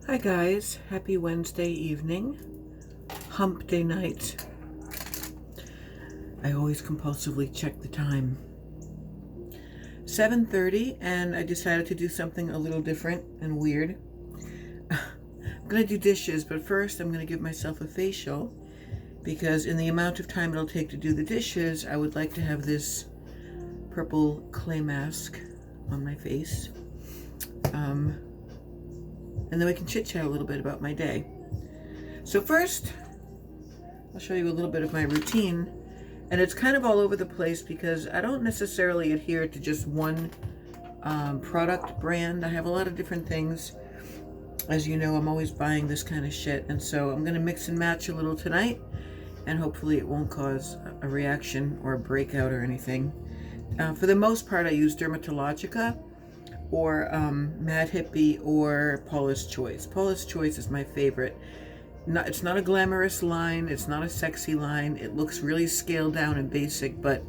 Hi guys, happy Wednesday evening, hump day night. I always compulsively check the time. 7:30 and I decided to do something a little different and weird. I'm gonna do dishes, but first I'm gonna give myself a facial because in the amount of time it'll take to do the dishes, I would like to have this purple clay mask on my face. And then we can chit-chat a little bit about my day. So first, I'll show you a little bit of my routine. And it's kind of all over the place because I don't necessarily adhere to just one product brand. I have a lot of different things. As you know, I'm always buying this kind of shit. And so I'm gonna mix and match a little tonight. And hopefully it won't cause a reaction or a breakout or anything. For the most part, I use Dermatologica or Mad Hippie or Paula's Choice. Paula's Choice is my favorite. It's not a glamorous line, it's not a sexy line, it looks really scaled down and basic, but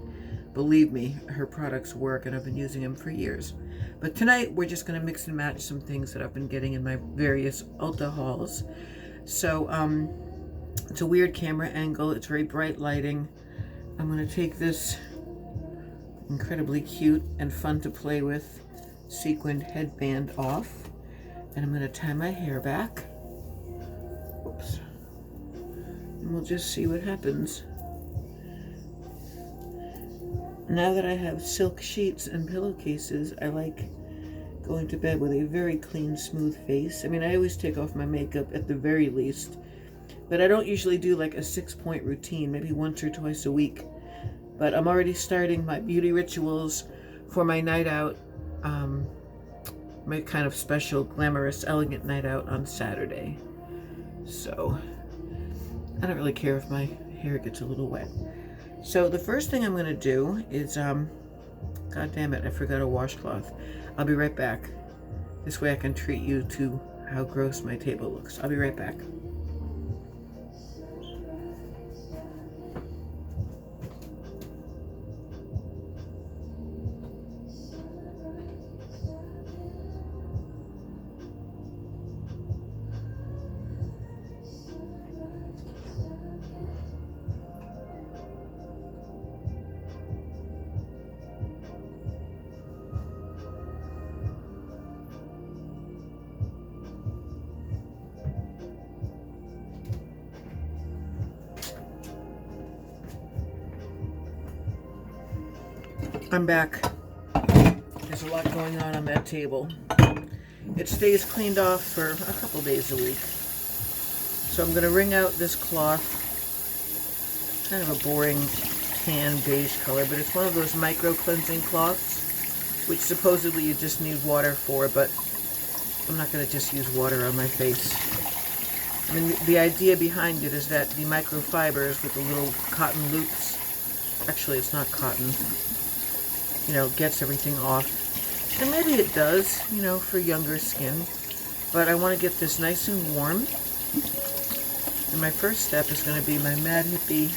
believe me, her products work and I've been using them for years. But tonight we're just going to mix and match some things that I've been getting in my various Ulta hauls. So it's a weird camera angle, it's very bright lighting. I'm going to take this incredibly cute and fun to play with sequined headband off, and I'm going to tie my hair back. Oops. And we'll just see what happens. Now that I have silk sheets and pillowcases, I like going to bed with a very clean, smooth face. I mean, I always take off my makeup at the very least, but I don't usually do like a 6-point routine, maybe once or twice a week. But I'm already starting my beauty rituals for my night out, my kind of special, glamorous, elegant night out on Saturday. So I don't really care if my hair gets a little wet. So the first thing I'm going to do is, God damn it, I forgot a washcloth. I'll be right back. This way I can treat you to how gross my table looks. I'll be right back. I'm back. There's a lot going on that table. It stays cleaned off for a couple days a week. So I'm going to wring out this cloth. Kind of a boring tan beige color, but it's one of those micro cleansing cloths, which supposedly you just need water for, but I'm not going to just use water on my face. I mean, the idea behind it is that the microfibers with the little cotton loops, actually it's not cotton, you know, gets everything off. And maybe it does, you know, for younger skin. But I want to get this nice and warm. And my first step is going to be my Mad Hippie.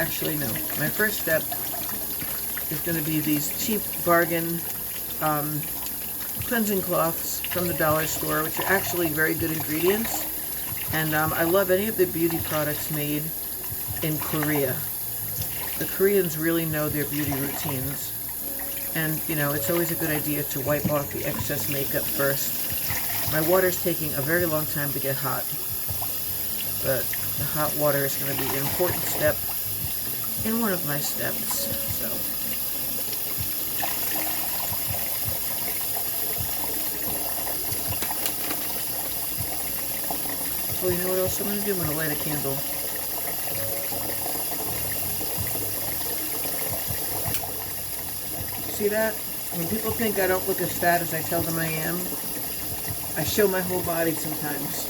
Actually, no. My first step is going to be these cheap bargain cleansing cloths from the dollar store, which are actually very good ingredients. And I love any of the beauty products made in Korea. The Koreans really know their beauty routines, and you know, it's always a good idea to wipe off the excess makeup first. My water's taking a very long time to get hot, but the hot water is going to be an important step in one of my steps. So you know what else I'm going to do? I'm going to light a candle. See that? When people think I don't look as fat as I tell them I am, I show my whole body sometimes.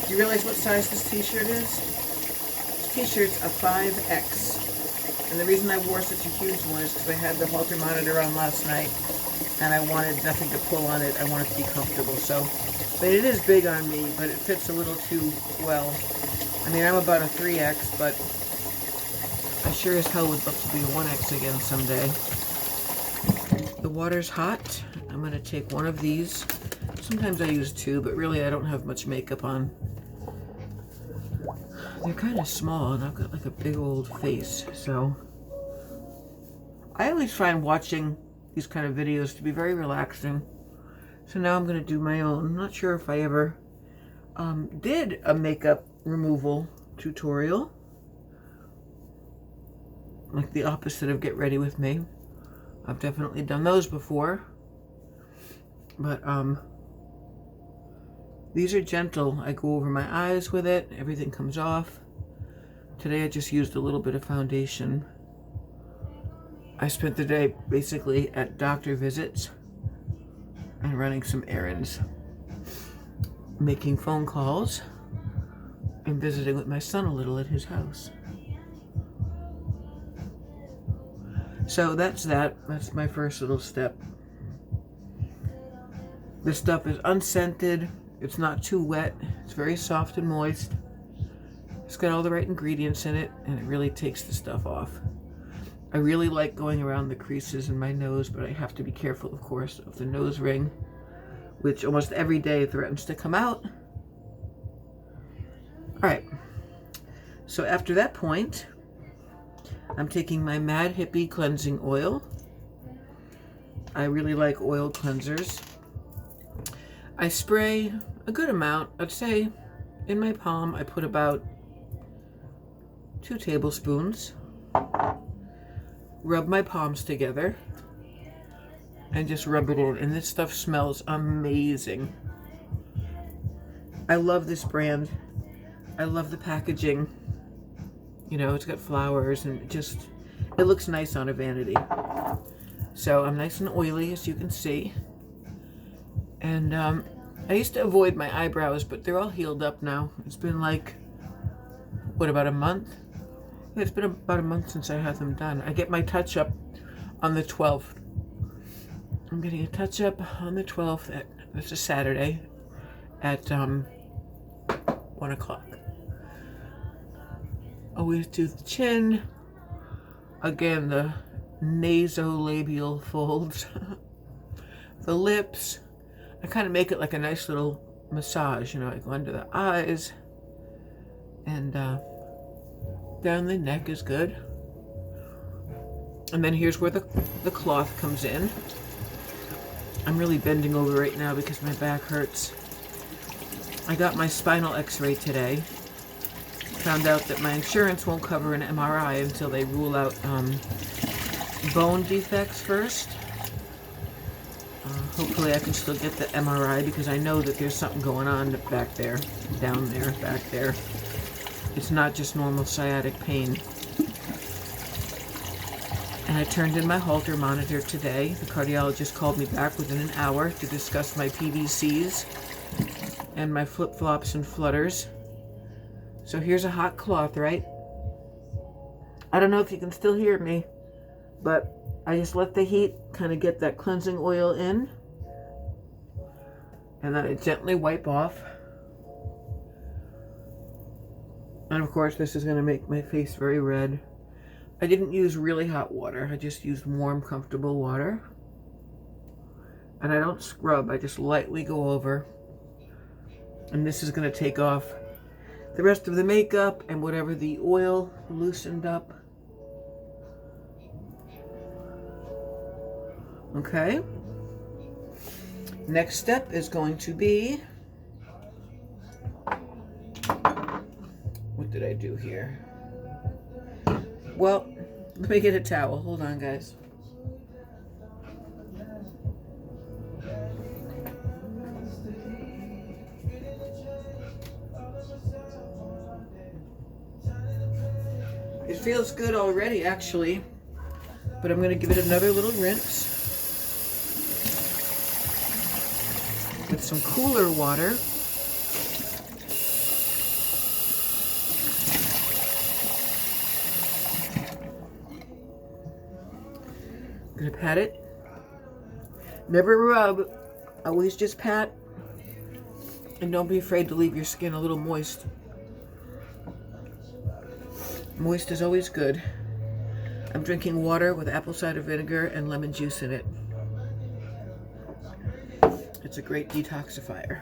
Do you realize what size this t-shirt is? This t-shirt's a 5X. And the reason I wore such a huge one is because I had the halter monitor on last night and I wanted nothing to pull on it. I wanted to be comfortable. So, but it is big on me, but it fits a little too well. I mean, I'm about a 3X, but I sure as hell would love to be a 1X again someday. The water's hot. I'm going to take one of these. Sometimes I use two, but really I don't have much makeup on. They're kind of small, and I've got like a big old face, so I always find watching these kind of videos to be very relaxing. So now I'm going to do my own. I'm not sure if I ever did a makeup removal tutorial, like the opposite of Get Ready With Me. I've definitely done those before, but these are gentle. I go over my eyes with it, everything comes off. Today I just used a little bit of foundation. I spent the day basically at doctor visits and running some errands, making phone calls, and visiting with my son a little at his house. So that's that. That's my first little step. This stuff is unscented. It's not too wet. It's very soft and moist. It's got all the right ingredients in it, and it really takes the stuff off. I really like going around the creases in my nose, but I have to be careful, of course, of the nose ring, which almost every day threatens to come out. All right. So after that point, I'm taking my Mad Hippie cleansing oil. I really like oil cleansers. I spray a good amount. I'd say in my palm I put about 2 tablespoons. Rub my palms together and just rub it in. And this stuff smells amazing. I love this brand. I love the packaging. You know, it's got flowers and it looks nice on a vanity. So I'm nice and oily, as you can see. And I used to avoid my eyebrows, but they're all healed up now. It's been like, what, about a month? Yeah, it's been about a month since I had them done. I get my touch-up on the 12th. I'm getting a touch-up on the 12th. It's a Saturday at 1 o'clock. Always do the chin. Again, the nasolabial folds. The lips. I kind of make it like a nice little massage, you know, I go under the eyes. And down the neck is good. And then here's where the cloth comes in. I'm really bending over right now because my back hurts. I got my spinal x-ray today. Found out that my insurance won't cover an MRI until they rule out bone defects first. Hopefully I can still get the MRI because I know that there's something going on back there, down there, back there. It's not just normal sciatic pain. And I turned in my Holter monitor today. The cardiologist called me back within an hour to discuss my PVCs and my flip-flops and flutters. So here's a hot cloth, right? I don't know if you can still hear me, but I just let the heat kind of get that cleansing oil in. And then I gently wipe off. And of course, this is going to make my face very red. I didn't use really hot water. I just used warm, comfortable water. And I don't scrub. I just lightly go over. And this is going to take off the rest of the makeup and whatever the oil loosened up. Okay. Next step is going to be, what did I do here? Well, let me get a towel. Hold on, guys. It feels good already, actually, but I'm going to give it another little rinse with some cooler water. I'm going to pat it. Never rub, always just pat. And don't be afraid to leave your skin a little moist. Moist is always good. I'm drinking water with apple cider vinegar and lemon juice in it. It's a great detoxifier.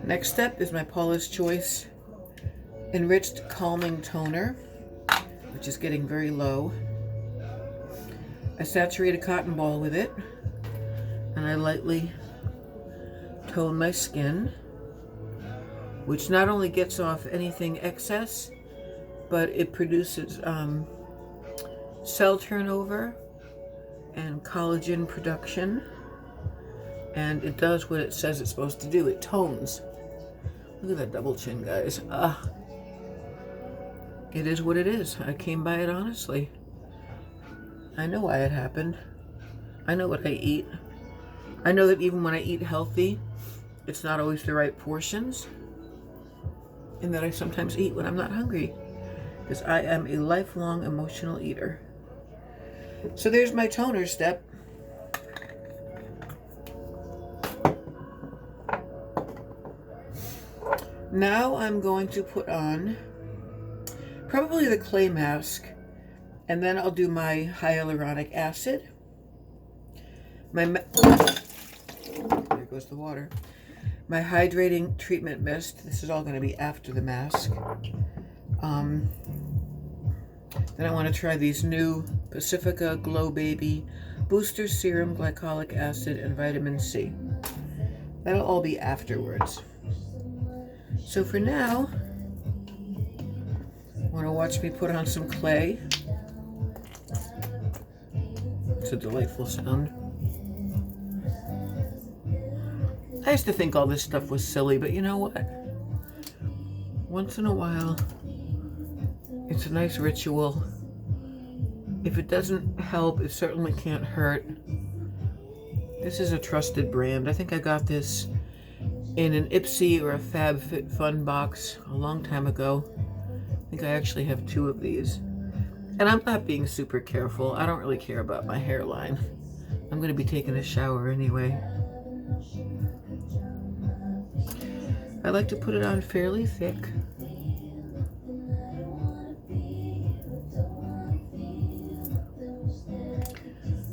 Next step is my Paula's Choice Enriched Calming Toner, which is getting very low. I saturate a cotton ball with it, and I lightly tone my skin, which not only gets off anything excess, but it produces cell turnover and collagen production, and it does what it says it's supposed to do. It tones. Look at that double chin, guys. It is what it is. I came by it honestly. I know why it happened. I know what I eat. I know that even when I eat healthy, it's not always the right portions, and that I sometimes eat when I'm not hungry, because I am a lifelong emotional eater. So there's my toner step. Now I'm going to put on probably the clay mask, and then I'll do my hyaluronic acid. There goes the water. My hydrating treatment mist. This is all going to be after the mask. Then I want to try these new Pacifica Glow Baby Booster Serum, Glycolic Acid, and Vitamin C. That'll all be afterwards. So for now, want to watch me put on some clay. It's a delightful sound. I used to think all this stuff was silly, but you know what? Once in a while, it's a nice ritual. If it doesn't help, it certainly can't hurt. This is a trusted brand. I think I got this in an Ipsy or a FabFitFun box a long time ago. I think I actually have 2 of these. And I'm not being super careful. I don't really care about my hairline. I'm going to be taking a shower anyway. I like to put it on fairly thick.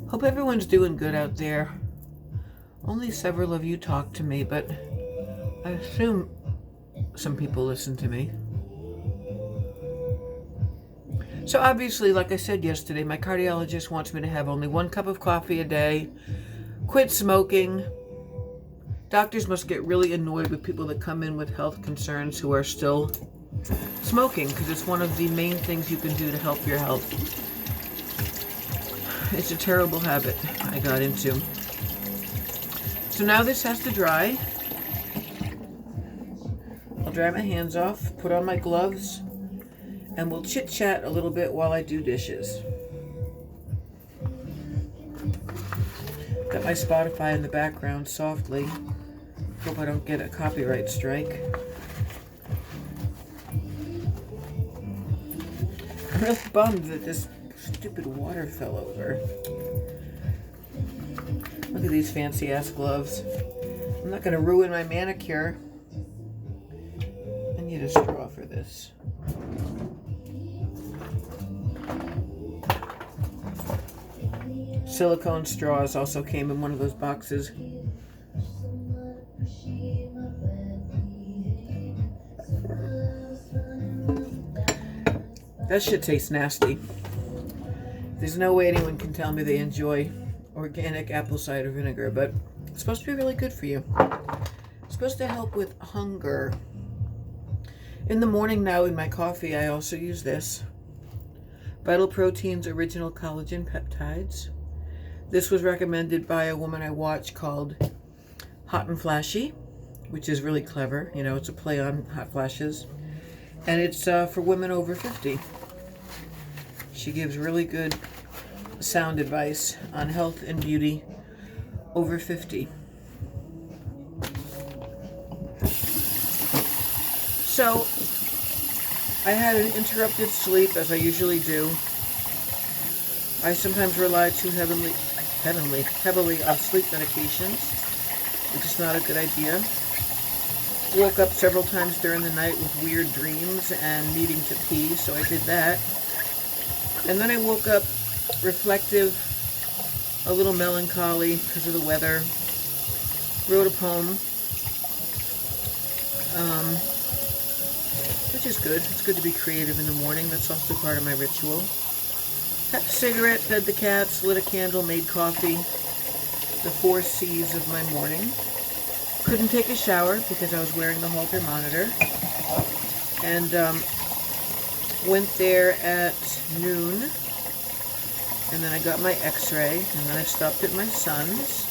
Hope everyone's doing good out there. Only several of you talk to me, but I assume some people listen to me. So obviously, like I said yesterday, my cardiologist wants me to have only 1 cup of coffee a day, quit smoking. Doctors must get really annoyed with people that come in with health concerns who are still smoking, because it's one of the main things you can do to help your health. It's a terrible habit I got into. So now this has to dry. I'll dry my hands off, put on my gloves, and we'll chit-chat a little bit while I do dishes. Got my Spotify in the background softly. Hope I don't get a copyright strike. I'm really bummed that this stupid water fell over. Look at these fancy ass gloves. I'm not going to ruin my manicure. I need a straw for this. Silicone straws also came in one of those boxes. That shit tastes nasty. There's no way anyone can tell me they enjoy organic apple cider vinegar, but it's supposed to be really good for you. It's supposed to help with hunger. In the morning now in my coffee, I also use this. Vital Protein's Original Collagen Peptides. This was recommended by a woman I watch called Hot and Flashy, which is really clever. You know, it's a play on Hot Flashes. And it's for women over 50. She gives really good sound advice on health and beauty over 50. So, I had an interrupted sleep, as I usually do. I sometimes rely too heavily on sleep medications, which is not a good idea. Woke up several times during the night with weird dreams and needing to pee, so I did that. And then I woke up reflective, a little melancholy because of the weather. wrote a poem, which is good. It's good to be creative in the morning. That's also part of my ritual. Had a cigarette, fed the cats, lit a candle, made coffee. The 4 C's of my morning. Couldn't take a shower because I was wearing the Holter monitor. And went there at noon. And then I got my x-ray. And then I stopped at my son's.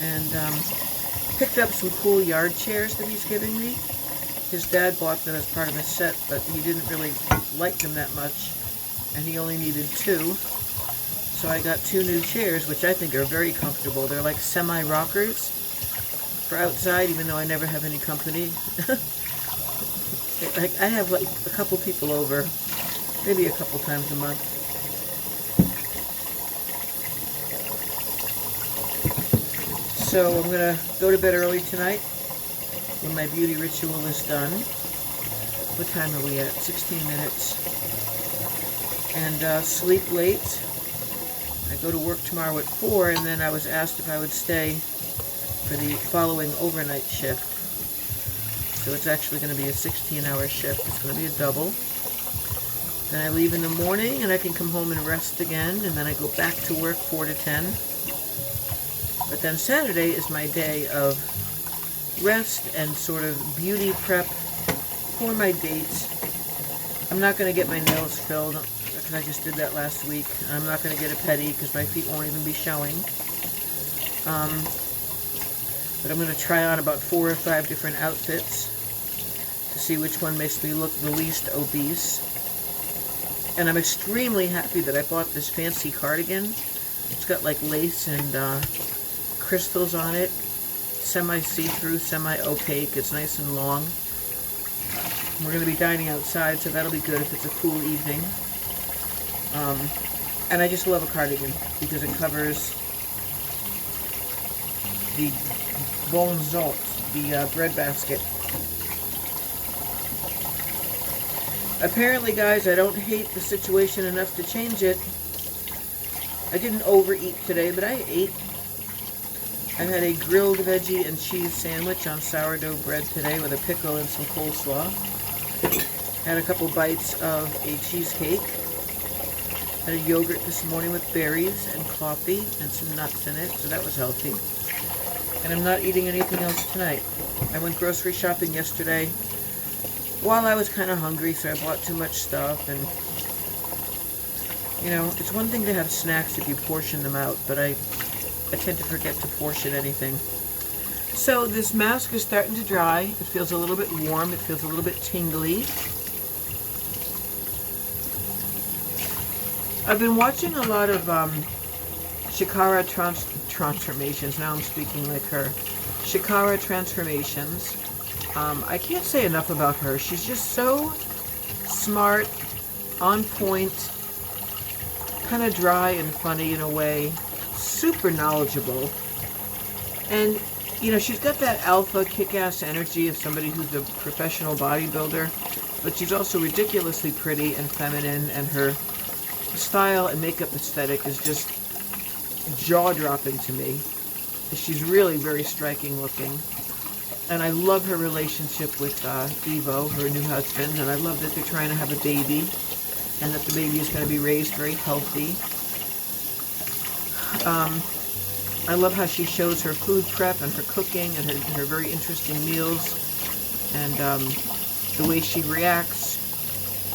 And picked up some cool yard chairs that he's giving me. His dad bought them as part of his set, but he didn't really like them that much. And he only needed 2. So I got 2 new chairs, which I think are very comfortable. They're like semi-rockers for outside, even though I never have any company. I have like a couple people over, maybe a couple times a month. So I'm going to go to bed early tonight when my beauty ritual is done. What time are we at? 16 minutes. And sleep late. I go to work tomorrow at 4, and then I was asked if I would stay for the following overnight shift. So it's actually going to be a 16-hour shift. It's going to be a double. Then I leave in the morning, and I can come home and rest again, and then I go back to work 4 to 10. But then Saturday is my day of rest and sort of beauty prep for my date. I'm not going to get my nails filled, because I just did that last week. I'm not going to get a pedi because my feet won't even be showing. But I'm going to try on about 4 or 5 different outfits to see which one makes me look the least obese. And I'm extremely happy that I bought this fancy cardigan. It's got like lace and crystals on it. Semi-see-through, semi-opaque. It's nice and long. We're going to be dining outside, so that'll be good if it's a cool evening. And I just love a cardigan because it covers the bonzot, the breadbasket. Apparently, guys, I don't hate the situation enough to change it. I didn't overeat today, but I ate. I had a grilled veggie and cheese sandwich on sourdough bread today with a pickle and some coleslaw. Had a couple bites of a cheesecake. Had a yogurt this morning with berries and coffee and some nuts in it, so that was healthy. And I'm not eating anything else tonight. I went grocery shopping yesterday while I was kind of hungry, so I bought too much stuff. And, you know, it's one thing to have snacks if you portion them out, but I tend to forget to portion anything. So this mask is starting to dry. It feels a little bit warm. It feels a little bit tingly. I've been watching a lot of Shikara transformations. Now I'm speaking like her. Shikara transformations. I can't say enough about her. She's just so smart, on point, kind of dry and funny in a way, super knowledgeable. And, you know, she's got that alpha kick-ass energy of somebody who's a professional bodybuilder, but she's also ridiculously pretty and feminine, and her style and makeup aesthetic is just jaw-dropping to me. She's really very striking looking. And I love her relationship with Evo, her new husband, and I love that they're trying to have a baby, and that the baby is going to be raised very healthy. I love how she shows her food prep and her cooking and her very interesting meals, and the way she reacts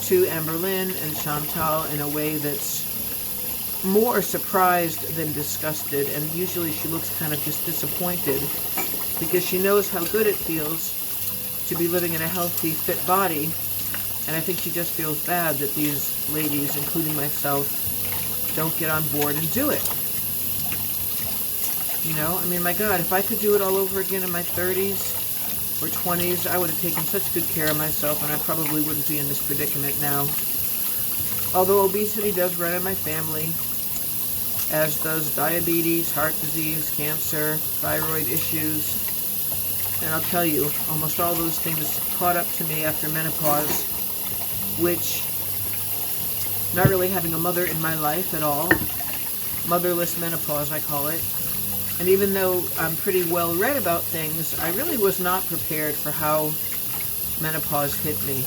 to Amberlynn and Chantal in a way that's more surprised than disgusted, and usually she looks kind of just disappointed because she knows how good it feels to be living in a healthy, fit body, and I think she just feels bad that these ladies, including myself, don't get on board and do it. You know, I mean, my God, if I could do it all over again in my 30s or 20s, I would have taken such good care of myself, and I probably wouldn't be in this predicament now. Although obesity does run in my family, as does diabetes, heart disease, cancer, thyroid issues. And I'll tell you, almost all those things caught up to me after menopause, which, not really having a mother in my life at all, motherless menopause I call it, And even though I'm pretty well read about things, I really was not prepared for how menopause hit me.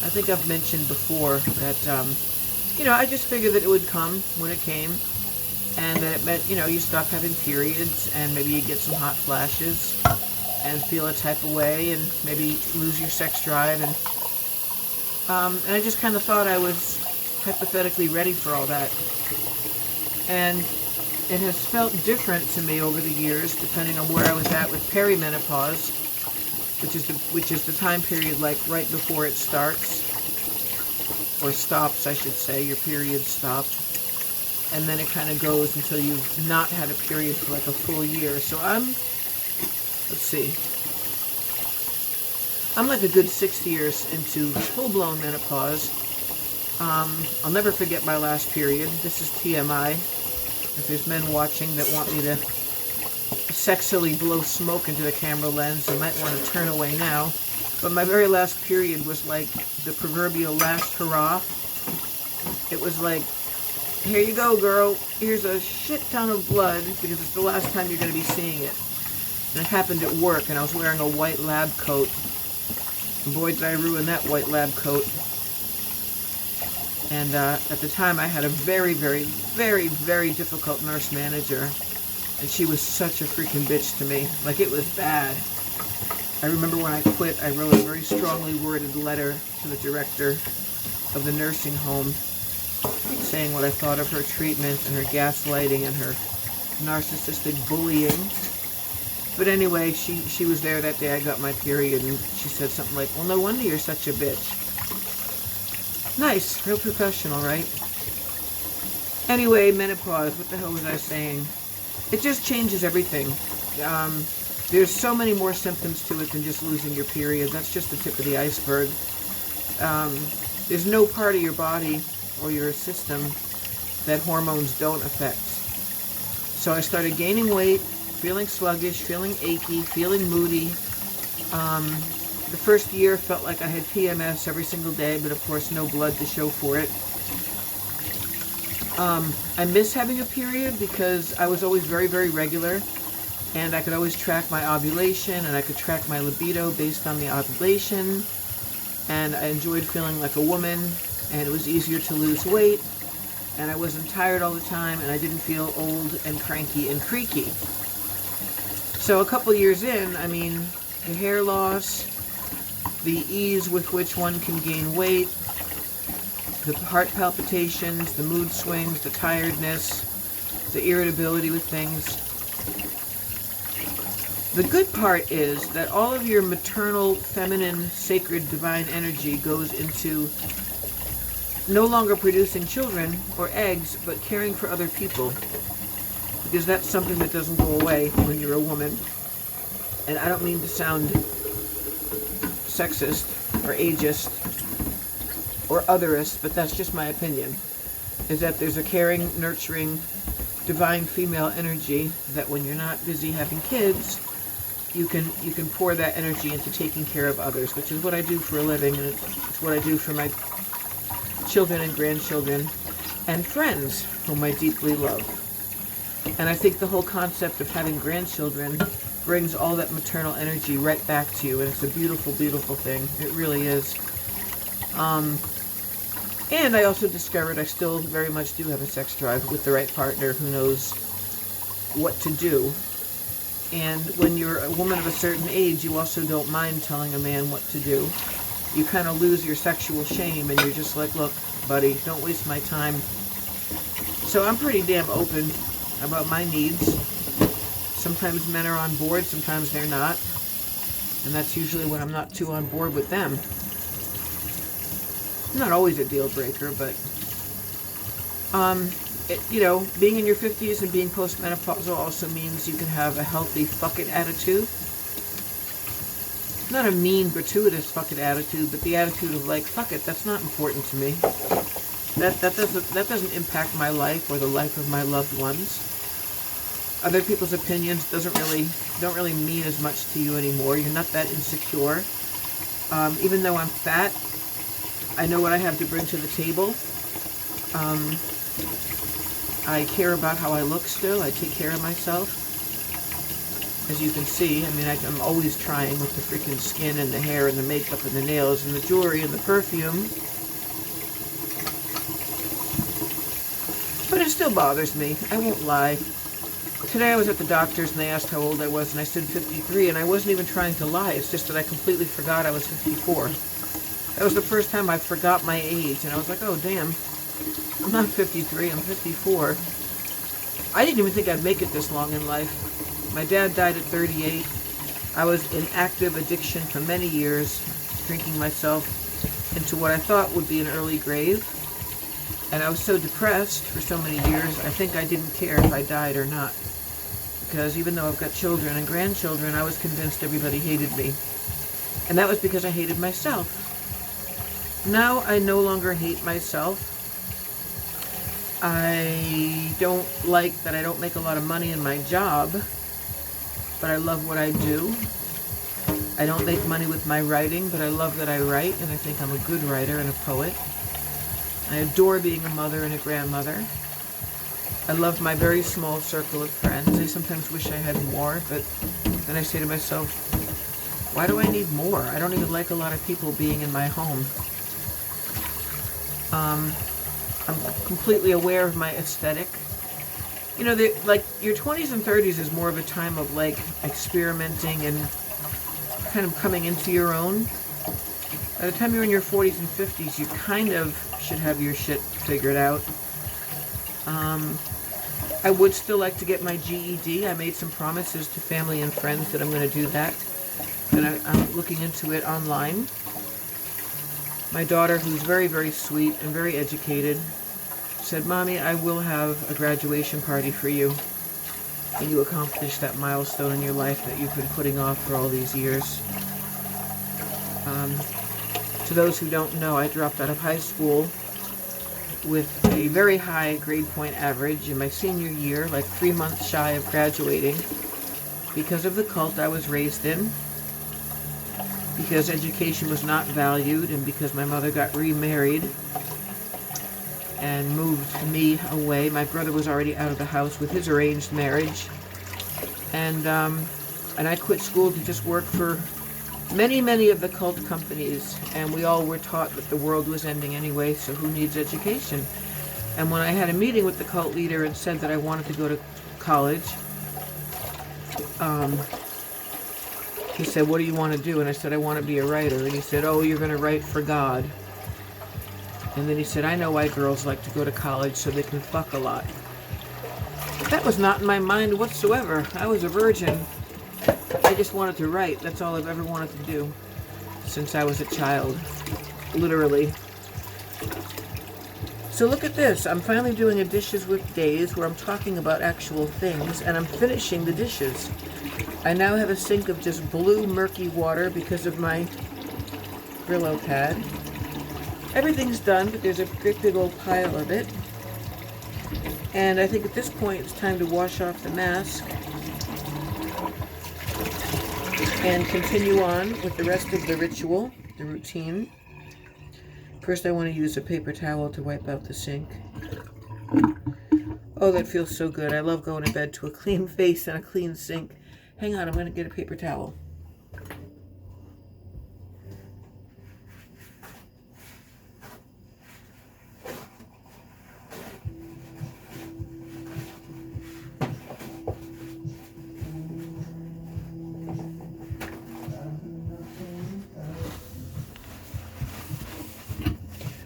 I think I've mentioned before that, I just figured that it would come when it came, and that it meant, you stop having periods, and maybe you get some hot flashes, and feel a type of way, and maybe lose your sex drive, and I just kind of thought I was hypothetically ready for all that. And it has felt different to me over the years, depending on where I was at with perimenopause, which is the time period like right before it starts, or stops, I should say. Your period stopped, and then it kind of goes until you've not had a period for like a full year. So let's see, I'm like a good 6 years into full-blown menopause. I'll never forget my last period. This is TMI. If there's men watching that want me to sexily blow smoke into the camera lens, they might want to turn away now. But my very last period was like the proverbial last hurrah. It was like, here you go, girl. Here's a shit ton of blood, because it's the last time you're going to be seeing it. And it happened at work, and I was wearing a white lab coat. And boy, did I ruin that white lab coat. And at the time, I had a very, very, very, very difficult nurse manager. And she was such a freaking bitch to me. Like, it was bad. I remember when I quit, I wrote a very strongly worded letter to the director of the nursing home, saying what I thought of her treatment and her gaslighting and her narcissistic bullying. But anyway, she was there that day I got my period, and she said something like, well, no wonder you're such a bitch. Nice, real professional, right? Anyway, menopause, what the hell was I saying? It just changes everything. There's so many more symptoms to it than just losing your period. That's just the tip of the iceberg. There's no part of your body or your system that hormones don't affect. So I started gaining weight, feeling sluggish, feeling achy, feeling moody. The first year felt like I had PMS every single day, but of course no blood to show for it. I miss having a period because I was always very, very regular, and I could always track my ovulation, and I could track my libido based on the ovulation, and I enjoyed feeling like a woman, and it was easier to lose weight, and I wasn't tired all the time, and I didn't feel old and cranky and creaky. So a couple years in, I mean, the hair loss, the ease with which one can gain weight, the heart palpitations, the mood swings, the tiredness, the irritability with things. The good part is that all of your maternal, feminine, sacred, divine energy goes into no longer producing children or eggs, but caring for other people. Because that's something that doesn't go away when you're a woman. And I don't mean to sound sexist or ageist or otherist, but that's just my opinion, is that there's a caring, nurturing, divine female energy that when you're not busy having kids, you can pour that energy into taking care of others, which is what I do for a living, and it's what I do for my children and grandchildren and friends whom I deeply love. And I think the whole concept of having grandchildren brings all that maternal energy right back to you, and it's a beautiful, beautiful thing. It really is. And I also discovered I still very much do have a sex drive with the right partner who knows what to do. And when you're a woman of a certain age, you also don't mind telling a man what to do. You kind of lose your sexual shame, and you're just like, look, buddy, don't waste my time. So I'm pretty damn open about my needs. Sometimes men are on board, sometimes they're not. And that's usually when I'm not too on board with them. Not always a deal breaker, but being in your 50s and being postmenopausal also means you can have a healthy fuck it attitude. Not a mean, gratuitous fuck it attitude, but the attitude of like, fuck it, that's not important to me. That doesn't impact my life or the life of my loved ones. Other people's opinions don't really mean as much to you anymore. You're not that insecure. Even though I'm fat, I know what I have to bring to the table. I care about how I look still. I take care of myself. as you can see. I mean, I'm always trying with the freaking skin and the hair and the makeup and the nails and the jewelry and the perfume. But it still bothers me. I won't lie. Today I was at the doctor's and they asked how old I was, and I said 53, and I wasn't even trying to lie. It's just that I completely forgot I was 54. That was the first time I forgot my age, and I was like, oh damn, I'm not 53, I'm 54. I didn't even think I'd make it this long in life. My dad died at 38. I was in active addiction for many years, drinking myself into what I thought would be an early grave. And I was so depressed for so many years, I think I didn't care if I died or not. Because even though I've got children and grandchildren, I was convinced everybody hated me. And that was because I hated myself. Now I no longer hate myself. I don't like that I don't make a lot of money in my job, but I love what I do. I don't make money with my writing, but I love that I write, and I think I'm a good writer and a poet. I adore being a mother and a grandmother. I love my very small circle of friends. I sometimes wish I had more, but then I say to myself, why do I need more? I don't even like a lot of people being in my home. I'm completely aware of my aesthetic. You know, like your 20s and 30s is more of a time of like experimenting and kind of coming into your own. By the time you're in your 40s and 50s, you kind of should have your shit figured out. I would still like to get my GED. I made some promises to family and friends that I'm going to do that. And I'm looking into it online. My daughter, who's very, very sweet and very educated, said, Mommy, I will have a graduation party for you when you accomplish that milestone in your life that you've been putting off for all these years. To those who don't know, I dropped out of high school with a very high grade point average in my senior year, like 3 months shy of graduating, because of the cult I was raised in, because education was not valued, and because my mother got remarried and moved me away. My brother was already out of the house with his arranged marriage, and I quit school to just work for many of the cult companies, and we all were taught that the world was ending anyway, so who needs education? And when I had a meeting with the cult leader and said that I wanted to go to college, he said, what do you want to do? And I said, I want to be a writer. And he said, oh, you're going to write for God. And then he said, I know why girls like to go to college, so they can fuck a lot. That was not in my mind whatsoever. I was a virgin. I just wanted to write. That's all I've ever wanted to do since I was a child, literally. So look at this. I'm finally doing a Dishes with Days where I'm talking about actual things, and I'm finishing the dishes. I now have a sink of just blue, murky water because of my Brillo pad. Everything's done, but there's a great big old pile of it. And I think at this point it's time to wash off the mask and continue on with the rest of the ritual, the routine. First, I want to use a paper towel to wipe out the sink. Oh, that feels so good. I love going to bed to a clean face and a clean sink. Hang on, I'm going to get a paper towel.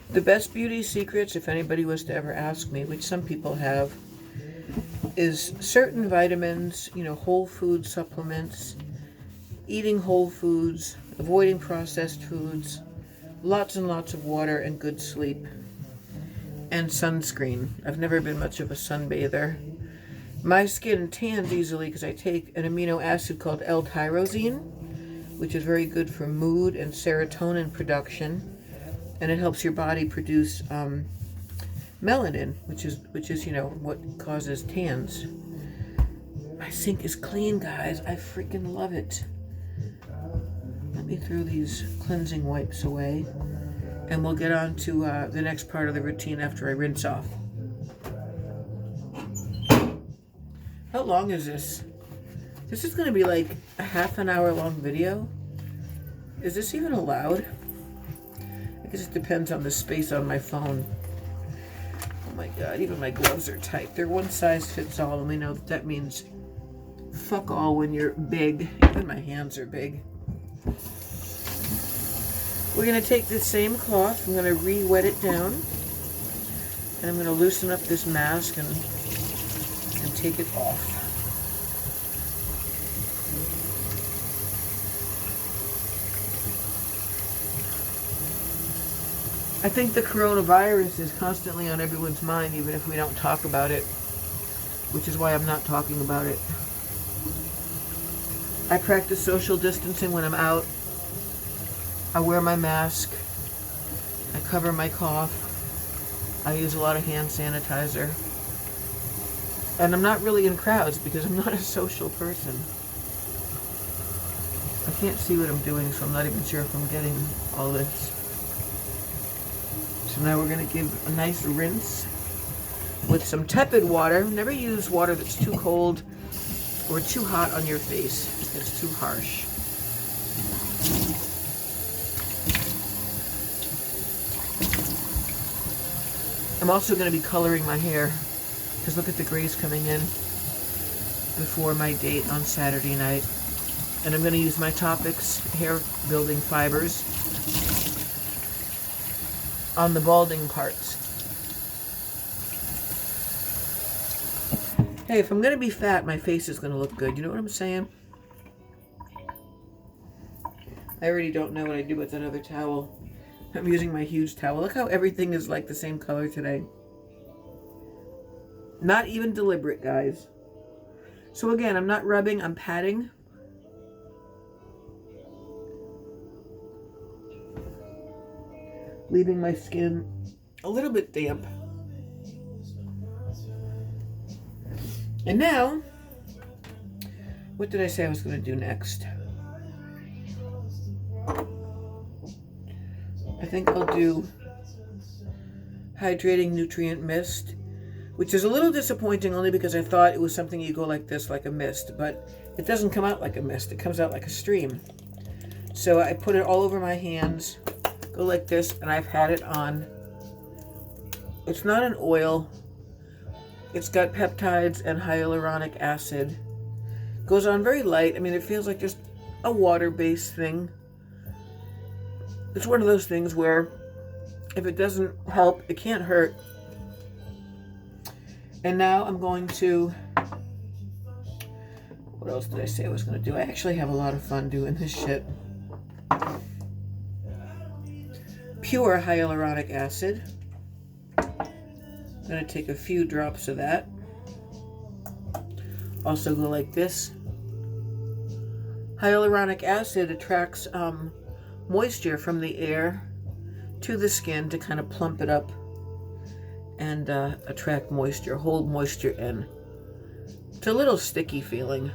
The best beauty secrets, if anybody was to ever ask me, which some people have, is certain vitamins, whole food supplements, eating whole foods, avoiding processed foods, lots and lots of water and good sleep, and sunscreen. I've never been much of a sunbather. My skin tans easily because I take an amino acid called L-tyrosine, which is very good for mood and serotonin production. And it helps your body produce melanin, which is what causes tans. My sink is clean, guys. I freaking love it. Let me throw these cleansing wipes away, and we'll get on to the next part of the routine after I rinse off. How long is this? This is going to be like a half an hour long video. Is this even allowed? I guess it depends on the space on my phone. Oh my god, even my gloves are tight. They're one size fits all, and we know that means fuck all when you're big. Even my hands are big. We're going to take this same cloth, I'm going to re-wet it down, and I'm going to loosen up this mask and take it off. I think the coronavirus is constantly on everyone's mind, even if we don't talk about it, which is why I'm not talking about it. I practice social distancing when I'm out. I wear my mask. I cover my cough. I use a lot of hand sanitizer. And I'm not really in crowds because I'm not a social person. I can't see what I'm doing, so I'm not even sure if I'm getting all this. So now we're going to give a nice rinse with some tepid water. Never use water that's too cold or too hot on your face. It's too harsh. I'm also going to be coloring my hair because look at the grays coming in before my date on Saturday night. And I'm going to use my Topics hair building fibers on the balding parts. Hey, if I'm going to be fat, my face is going to look good. You know what I'm saying? I already don't know what I do with that other towel. I'm using my huge towel. Look how everything is like the same color today. Not even deliberate, guys. So again, I'm not rubbing, I'm patting. Leaving my skin a little bit damp. And now, what did I say I was going to do next? I think I'll do hydrating nutrient mist, which is a little disappointing only because I thought it was something you go like this, like a mist, but it doesn't come out like a mist. It comes out like a stream. So I put it all over my hands, go like this, and I've had it on. It's not an oil. It's got peptides and hyaluronic acid. Goes on very light. I mean, it feels like just a water-based thing. It's one of those things where if it doesn't help, it can't hurt. And now I'm going to, what else did I say I was going to do? I actually have a lot of fun doing this shit. Pure hyaluronic acid. I'm going to take a few drops of that. Also go like this. Hyaluronic acid attracts moisture from the air to the skin to kind of plump it up and attract moisture, hold moisture in. It's a little sticky feeling.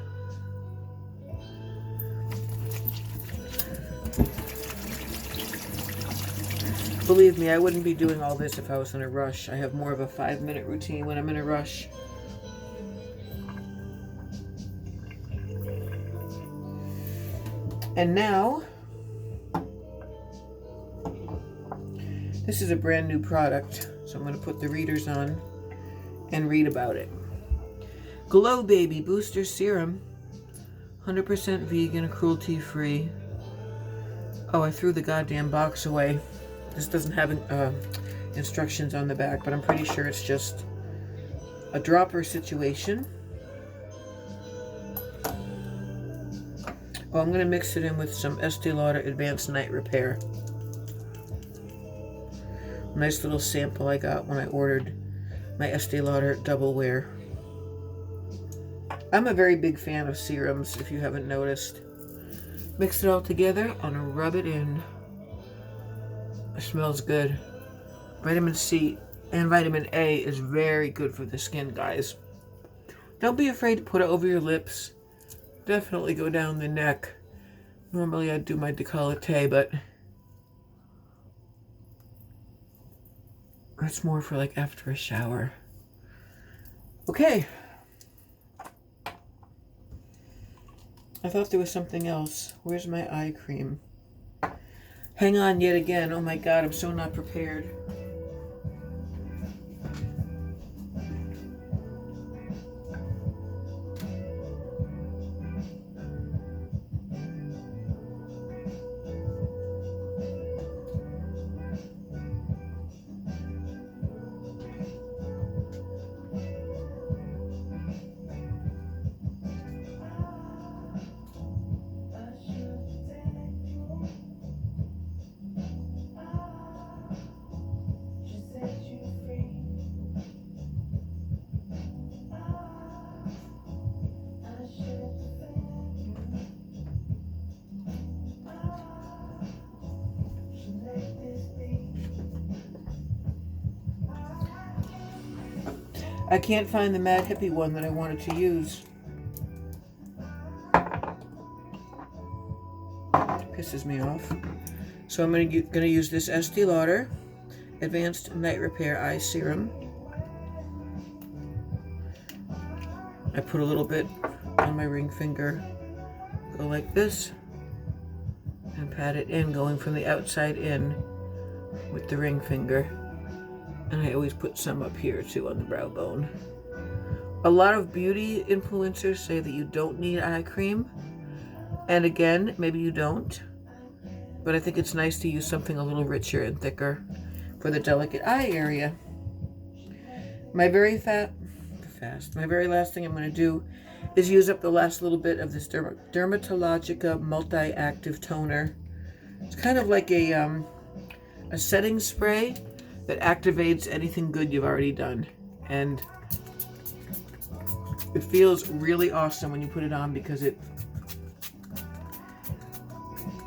Believe me, I wouldn't be doing all this if I was in a rush. I have more of a 5-minute routine when I'm in a rush. And now, this is a brand new product, so I'm going to put the readers on and read about it. Glow Baby Booster Serum, 100% vegan, cruelty-free. Oh, I threw the goddamn box away. This doesn't have instructions on the back, but I'm pretty sure it's just a dropper situation. Oh, I'm going to mix it in with some Estee Lauder Advanced Night Repair. Nice little sample I got when I ordered my Estee Lauder Double Wear. I'm a very big fan of serums, if you haven't noticed. Mix it all together and rub it in. It smells good. Vitamin C and vitamin A is very good for the skin, guys. Don't be afraid to put it over your lips. Definitely go down the neck. Normally I'd do my décolleté, but that's more for like after a shower. Okay. I thought there was something else. Where's my eye cream? Hang on yet again. Oh my God, I'm so not prepared. I can't find the Mad Hippie one that I wanted to use. Pisses me off. So I'm going to use this Estee Lauder Advanced Night Repair Eye Serum. I put a little bit on my ring finger. Go like this. And pat it in, going from the outside in with the ring finger. And I always put some up here too on the brow bone. A lot of beauty influencers say that you don't need eye cream. And again, maybe you don't. But I think it's nice to use something a little richer and thicker for the delicate eye area. My very my very last thing I'm going to do is use up the last little bit of this Dermatologica Multi-Active Toner. It's kind of like a setting spray that activates anything good you've already done. And it feels really awesome when you put it on because it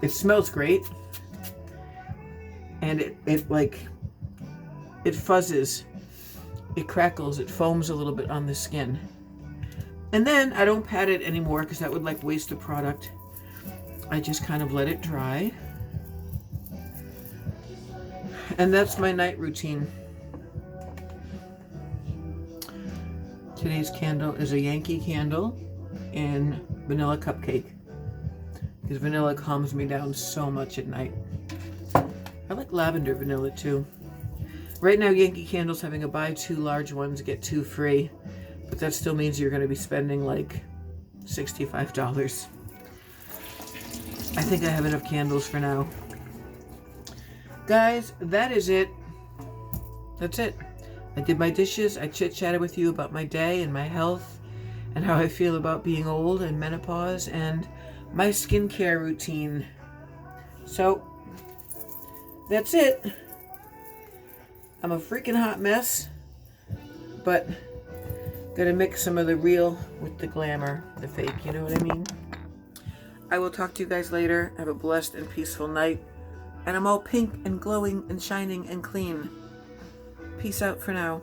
smells great. And it fuzzes, it crackles, it foams a little bit on the skin. And then I don't pat it anymore because that would like waste the product. I just kind of let it dry. And that's my night routine. Today's candle is a Yankee Candle in vanilla cupcake. Because vanilla calms me down so much at night. I like lavender vanilla too. Right now Yankee Candle's having a buy 2 large ones, get 2 free. But that still means you're going to be spending like $65. I think I have enough candles for now. Guys, that is it. That's it. I did my dishes. I chit-chatted with you about my day and my health and how I feel about being old and menopause and my skincare routine. So, that's it. I'm a freaking hot mess, but gotta mix some of the real with the glamour, the fake, you know what I mean? I will talk to you guys later. Have a blessed and peaceful night. And I'm all pink and glowing and shining and clean. Peace out for now.